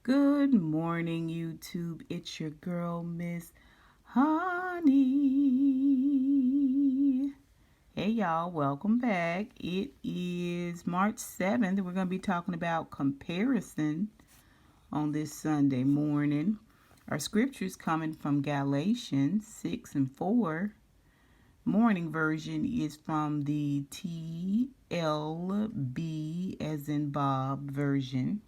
Good morning, YouTube. It's your girl, Miss Honey. Hey, y'all. Welcome back. It is March 7th. We're going to be talking about comparison on this Sunday morning. Our scriptures coming from Galatians 6 and 4. Morning version is from the TLB as in Bob version.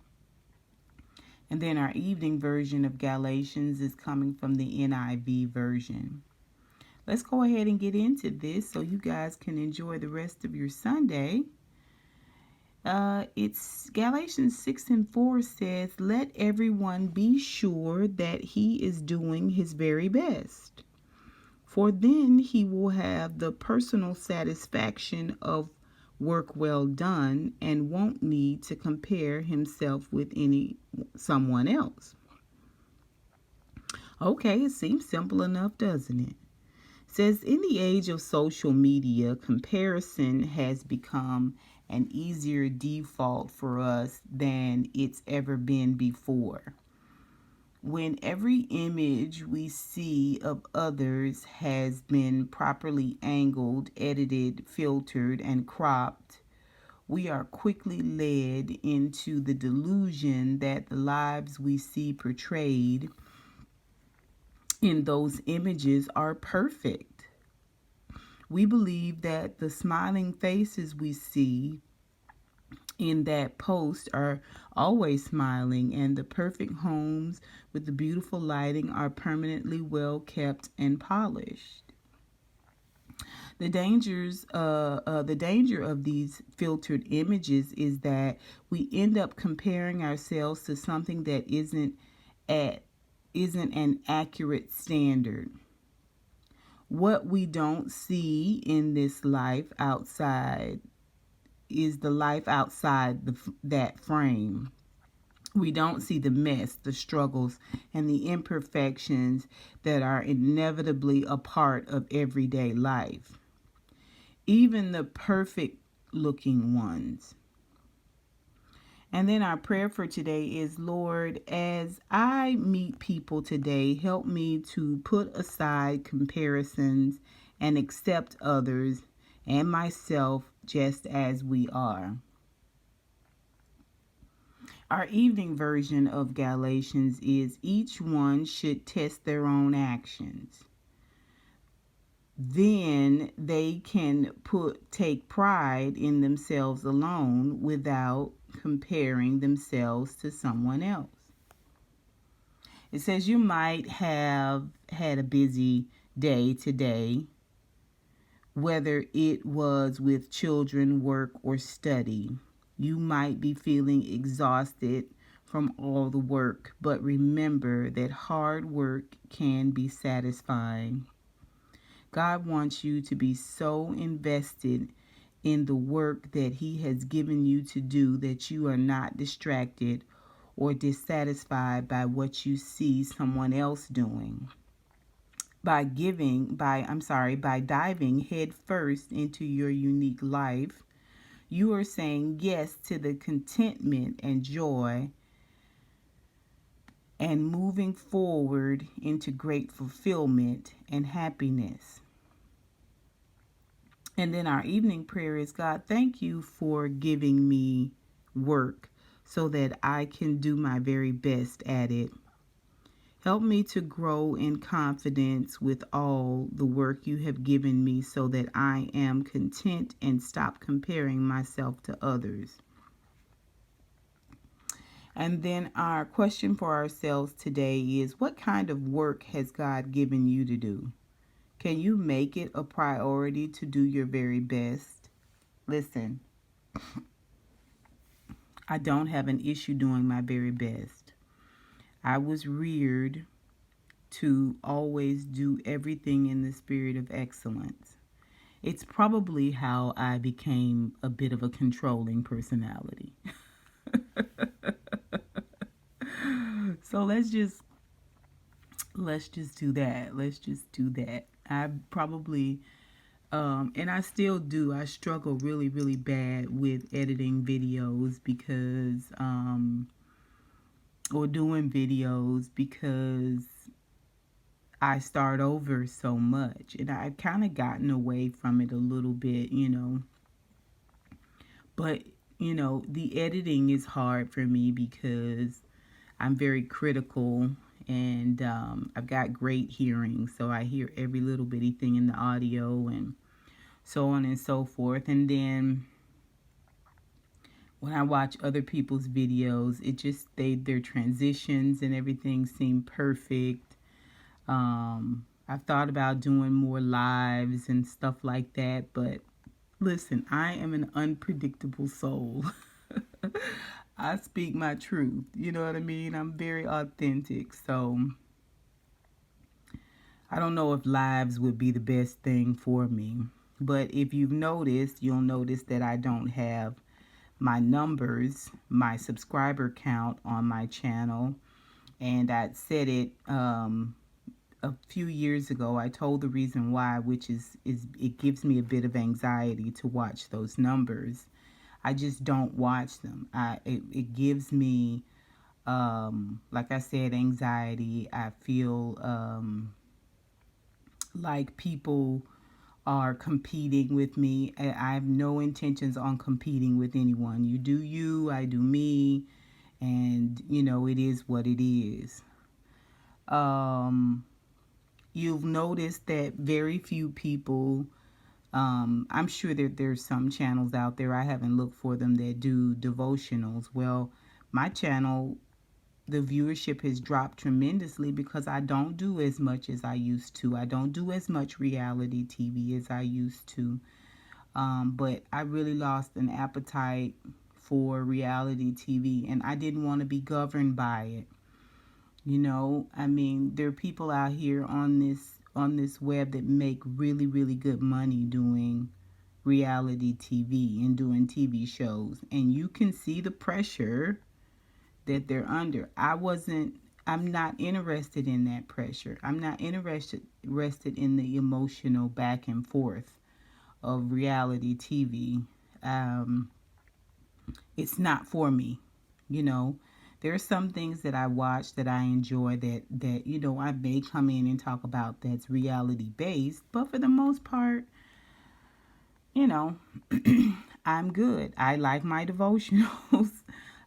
And then our evening version of Galatians is coming from the NIV version. Let's go ahead and get into this so you guys can enjoy the rest of your Sunday. It's Galatians 6 and 4 says, "Let everyone be sure that he is doing his very best, for then he will have the personal satisfaction of work well done and won't need to compare himself with someone else." Okay, it seems simple enough, doesn't it? It says, in the age of social media, comparison has become an easier default for us than it's ever been before. When every image we see of others has been properly angled, edited, filtered, and cropped, we are quickly led into the delusion that the lives we see portrayed in those images are perfect. We believe that the smiling faces we see in that post are always smiling, and the perfect homes with the beautiful lighting are permanently well kept and polished. The danger of these filtered images is that we end up comparing ourselves to something that isn't an accurate standard. What we don't see in this life outside is the life outside that frame. We don't see the mess, the struggles, and the imperfections that are inevitably a part of everyday life. Even the perfect looking ones. And then our prayer for today is, Lord, as I meet people today, help me to put aside comparisons and accept others and myself just as we are. Our evening version of Galatians is, each one should test their own actions. Then they can take pride in themselves alone without comparing themselves to someone else. It says you might have had a busy day today, whether it was with children, work, or study. You might be feeling exhausted from all the work, but remember that hard work can be satisfying. God wants you to be so invested in the work that He has given you to do that you are not distracted or dissatisfied by what you see someone else doing. By diving head first into your unique life, you are saying yes to the contentment and joy and moving forward into great fulfillment and happiness. And then our evening prayer is, God, thank you for giving me work so that I can do my very best at it. Help me to grow in confidence with all the work you have given me so that I am content and stop comparing myself to others. And then our question for ourselves today is, what kind of work has God given you to do? Can you make it a priority to do your very best? Listen, I don't have an issue doing my very best. I was reared to always do everything in the spirit of excellence. It's probably how I became a bit of a controlling personality. So let's just do that. Let's just do that. I probably and I still do. I struggle really, really bad with editing videos because or doing videos because I start over so much, and I've kind of gotten away from it a little bit, but the editing is hard for me because I'm very critical, and I've got great hearing, so I hear every little bitty thing in the audio and so on and so forth. And then when I watch other people's videos, it just their transitions and everything seem perfect. I've thought about doing more lives and stuff like that, but listen, I am an unpredictable soul. I speak my truth. You know what I mean? I'm very authentic. So I don't know if lives would be the best thing for me. But if you've noticed, you'll notice that I don't have my numbers, my subscriber count on my channel. And I said it a few years ago. I told the reason why, which is it gives me a bit of anxiety to watch those numbers. I just don't watch them. It gives me, like I said, anxiety. I feel like people are competing with me. I have no intentions on competing with anyone. You do you, I do me, and it is what it is. You've noticed that very few people, I'm sure that there's some channels out there, I haven't looked for them, that do devotionals. Well, my channel, the viewership has dropped tremendously because I don't do as much as I used to. I don't do as much reality TV as I used to. But I really lost an appetite for reality TV, and I didn't want to be governed by it. I mean, there are people out here on this web that make really, really good money doing reality TV and doing TV shows, and you can see the pressure that they're under. I'm not interested in that pressure. I'm not interested in the emotional back and forth of reality TV. It's not for me. You know, there are some things that I watch that I enjoy that I may come in and talk about that's reality based, but for the most part, you know, I'm good. I like my devotionals.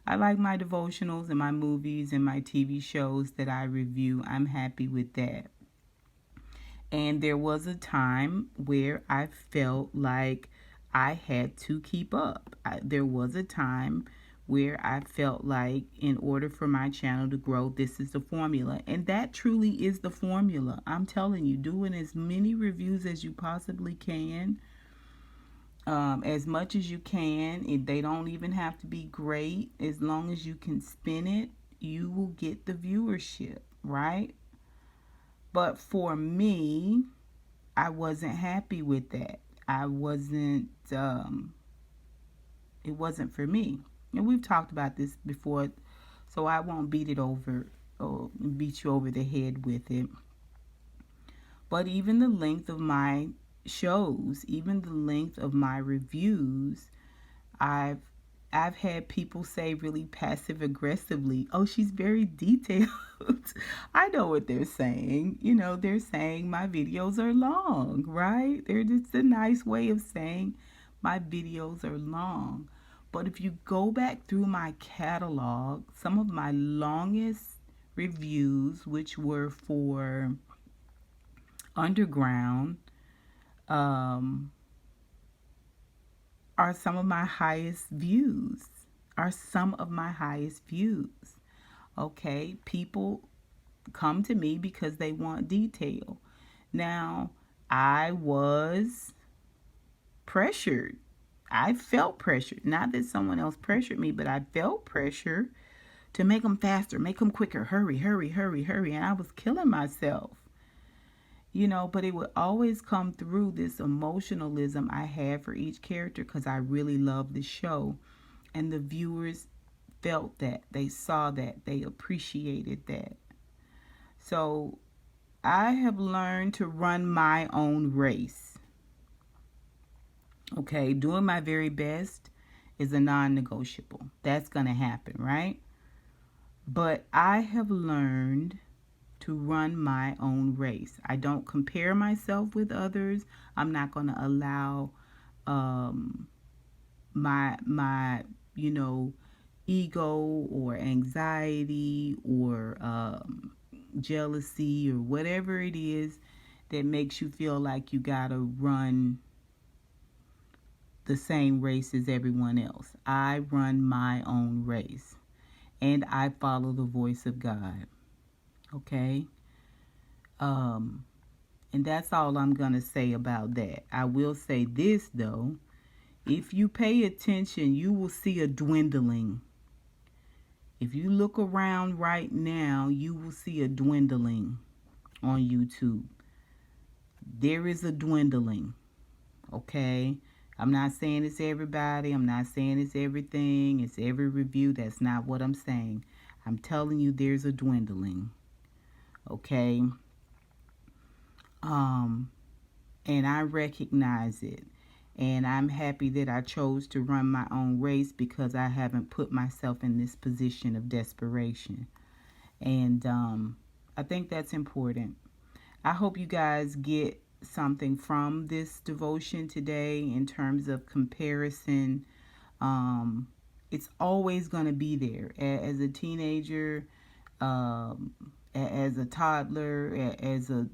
I like my devotionals and my movies and my TV shows that I review. I'm happy with that. And there was a time where I felt like I had to keep up. There was a time where I felt like in order for my channel to grow, this is the formula. And that truly is the formula. I'm telling you, doing as many reviews as you possibly can, as much as you can. They don't even have to be great. As long as you can spin it, you will get the viewership, right? But for me, I wasn't happy with that. I wasn't, it wasn't for me. And we've talked about this before, so I won't beat you over the head with it. But even the length of my shows, even the length of my reviews, I've had people say really passive aggressively, "Oh, she's very detailed." I know what they're saying. They're saying my videos are long, right? They're just a nice way of saying my videos are long. But if you go back through my catalog, some of my longest reviews, which were for Underground, are some of my highest views. Okay, people come to me because they want detail. Now, I was pressured. I felt pressured. Not that someone else pressured me, but I felt pressure to make them faster, make them quicker. Hurry, hurry, hurry, hurry. And I was killing myself. But it would always come through this emotionalism I had for each character because I really loved the show. And the viewers felt that. They saw that. They appreciated that. So I have learned to run my own race. Okay, doing my very best is a non-negotiable. That's going to happen, right? But I have learned to run my own race. I don't compare myself with others. I'm not going to allow um, my you know ego or anxiety or jealousy or whatever it is that makes you feel like you gotta run the same race as everyone else. I run my own race and I follow the voice of God. Okay? Um, and that's all I'm gonna say about that. I will say this though. If you pay attention, you will see a dwindling. If you look around right now, you will see a dwindling on YouTube. There is a dwindling, okay? I'm not saying it's everybody. I'm not saying it's everything. It's every review. That's not what I'm saying. I'm telling you there's a dwindling, okay? And I recognize it. And I'm happy that I chose to run my own race because I haven't put myself in this position of desperation. And I think that's important. I hope you guys get something from this devotion today in terms of comparison. It's always going to be there. As a teenager, as a toddler, as a,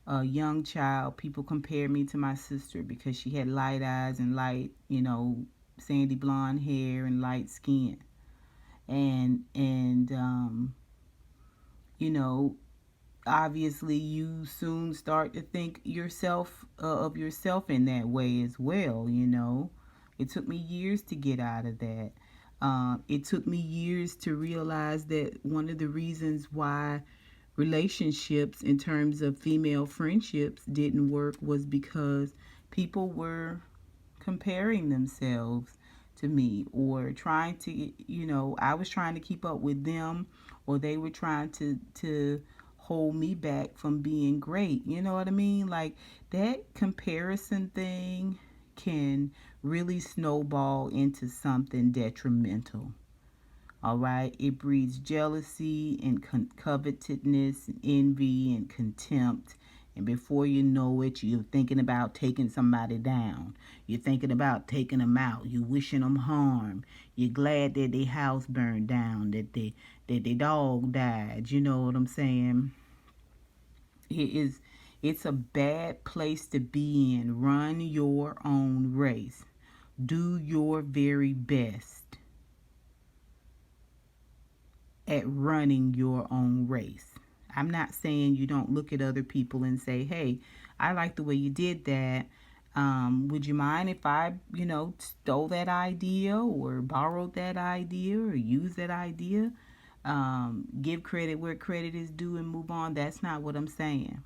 a young child, people compare me to my sister because she had light eyes and light, sandy blonde hair and light skin. And you know, obviously you soon start to think yourself of yourself in that way as well. It took me years to get out of that. It took me years to realize that one of the reasons why relationships in terms of female friendships didn't work was because people were comparing themselves to me or trying to, I was trying to keep up with them, or they were trying to hold me back from being great. You know what I mean? Like, that comparison thing can really snowball into something detrimental. All right, it breeds jealousy and covetousness and envy and contempt. And before you know it, you're thinking about taking somebody down. You're thinking about taking them out. You're wishing them harm. You're glad that their house burned down, that their dog died. You know what I'm saying? It's a bad place to be in. Run your own race. Do your very best at running your own race. I'm not saying you don't look at other people and say, hey, I like the way you did that. Would you mind if I, stole that idea or borrowed that idea or used that idea? Give credit where credit is due and move on. That's not what I'm saying.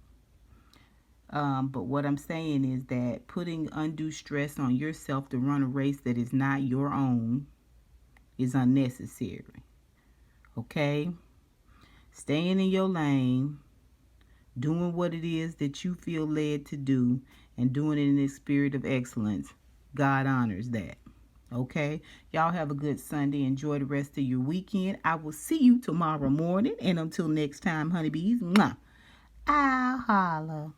But what I'm saying is that putting undue stress on yourself to run a race that is not your own is unnecessary. Okay? Staying in your lane, doing what it is that you feel led to do, and doing it in this spirit of excellence. God honors that. Okay? Y'all have a good Sunday. Enjoy the rest of your weekend. I will see you tomorrow morning. And until next time, honeybees, mwah, I'll holla.